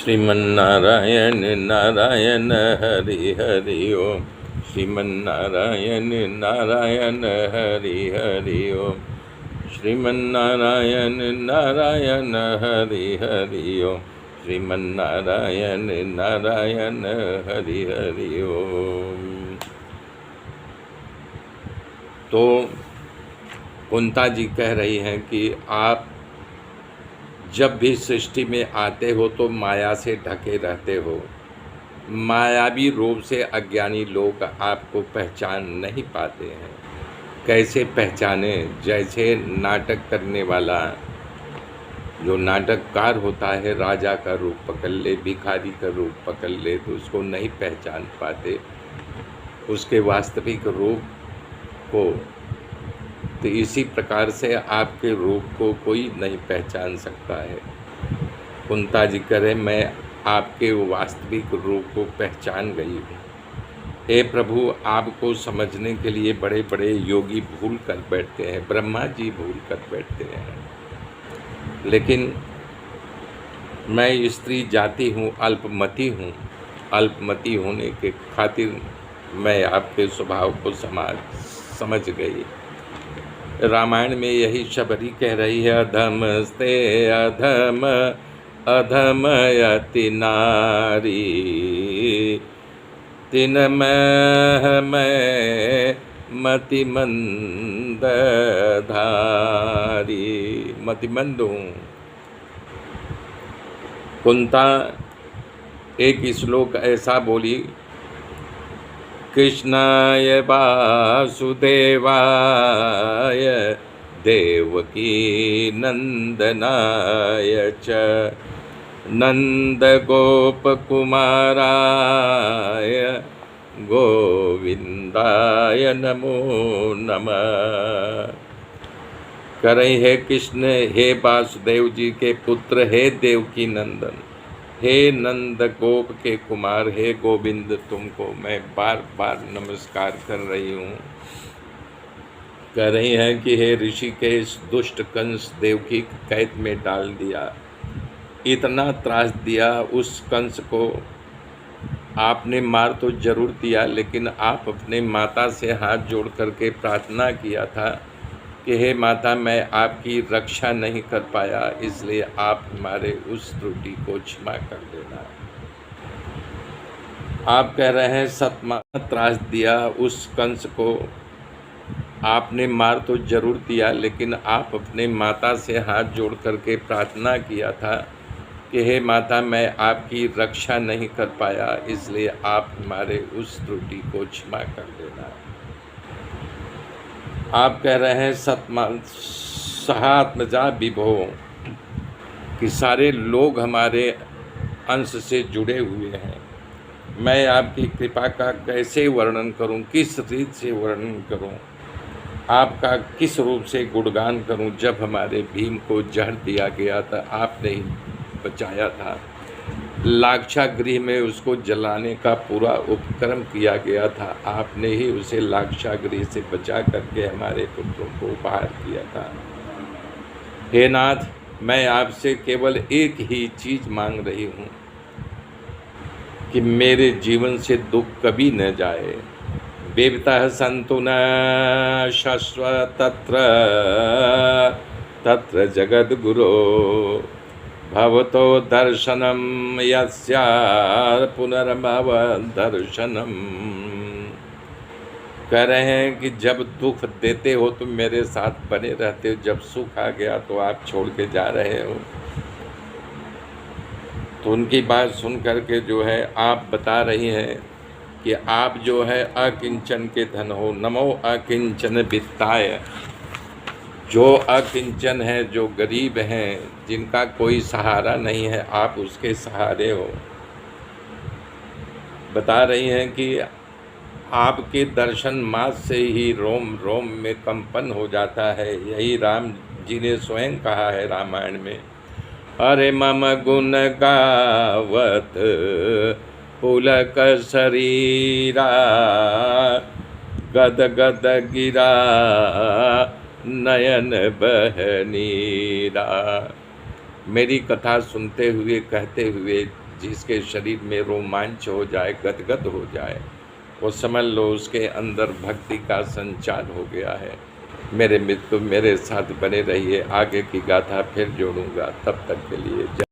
श्रीमन्नारायण नारायण हरि हरि ओम। श्रीमन्नारायण नारायण हरि हरि ओम। श्रीमन्नारायण नारायण हरि हरि ओम। श्रीमन्नारायण नारायण हरि हरि ओम। तो कुंता जी कह रही हैं कि आप जब भी सृष्टि में आते हो तो माया से ढके रहते हो। मायावी रूप से अज्ञानी लोग आपको पहचान नहीं पाते हैं। कैसे पहचाने? जैसे नाटक करने वाला जो नाटककार होता है, राजा का रूप पकड़ ले, भिखारी का रूप पकड़ ले तो उसको नहीं पहचान पाते उसके वास्तविक रूप को। तो इसी प्रकार से आपके रूप को कोई नहीं पहचान सकता है। कुंता जी करें, मैं आपके वास्तविक रूप को पहचान गई हूँ। हे प्रभु, आपको समझने के लिए बड़े बड़े योगी भूल कर बैठते हैं, ब्रह्मा जी भूल कर बैठते हैं। लेकिन मैं स्त्री जाति हूँ, अल्पमति हूँ। अल्पमति होने के खातिर मैं आपके स्वभाव को समझ गई। रामायण में यही शबरी कह रही है, अधमस्ते अधम अधम यति नारी, तिन मैं मतिमंद धारी। मतिमंद हूँ। कुंता एक श्लोक ऐसा बोली, कृष्णाय वासुदेवाय देवकी नंदनाय च नंदगोपकुमाराय गोविंदाय नमो नमः। कह रही है कृष्ण, हे वासुदेव जी के पुत्र, हे देवकी नंदन, हे नंद गोप के कुमार, हे गोविंद, तुमको मैं बार बार नमस्कार कर रही हूँ। कह रही हैं कि हे ऋषिकेश, दुष्ट कंस देवकी कैद में डाल दिया, इतना त्रास दिया उस कंस को। आपने मार तो जरूर दिया, लेकिन आप अपने माता से हाथ जोड़ करके प्रार्थना किया था कि हे माता, मैं आपकी रक्षा नहीं कर पाया, इसलिए आप हमारे उस त्रुटि को क्षमा कर देना। आप कह रहे हैं सतमा त्रास दिया उस कंस को। आपने मार तो जरूर दिया, लेकिन आप अपने माता से हाथ जोड़ करके प्रार्थना किया था कि हे माता, मैं आपकी रक्षा नहीं कर पाया, इसलिए आप हमारे उस त्रुटि को क्षमा कर देना। आप कह रहे हैं सहात्मजा विभो, कि सारे लोग हमारे अंश से जुड़े हुए हैं। मैं आपकी कृपा का कैसे वर्णन करूं, किस रीत से वर्णन करूं, आपका किस रूप से गुणगान करूं। जब हमारे भीम को जहर दिया गया था, आपने ही बचाया था। लाक्षागृह में उसको जलाने का पूरा उपक्रम किया गया था, आपने ही उसे लाक्षागृह से बचा करके हमारे पुत्रों को बाहर किया था। हे नाथ, मैं आपसे केवल एक ही चीज मांग रही हूँ कि मेरे जीवन से दुख कभी न जाए। बेवतः संतु न शाश्वत तत्र जगद्गुरो, भवतो दर्शनम यस्या पुनर्भव दर्शनम। कह रहे हैं कि जब दुख देते हो तो मेरे साथ बने रहते हो, जब सुख आ गया तो आप छोड़ के जा रहे हो। तो उनकी बात सुन करके जो है आप बता रही हैं कि आप जो है अकिंचन के धन हो। नमो अकिंचन वित्ताय, जो अकिंचन है, जो गरीब हैं, जिनका कोई सहारा नहीं है, आप उसके सहारे हो। बता रही हैं कि आपके दर्शन मात्र से ही रोम रोम में कंपन हो जाता है। यही राम जी ने स्वयं कहा है रामायण में, अरे मम गुण गावत पुलक शरीरा, गद गद गिरा नयन बहनीरा। मेरी कथा सुनते हुए कहते हुए जिसके शरीर में रोमांच हो जाए, गदगद हो जाए, वो समझ लो उसके अंदर भक्ति का संचार हो गया है। मेरे मित्र मेरे साथ बने रहिए, आगे की गाथा फिर जोड़ूंगा। तब तक के लिए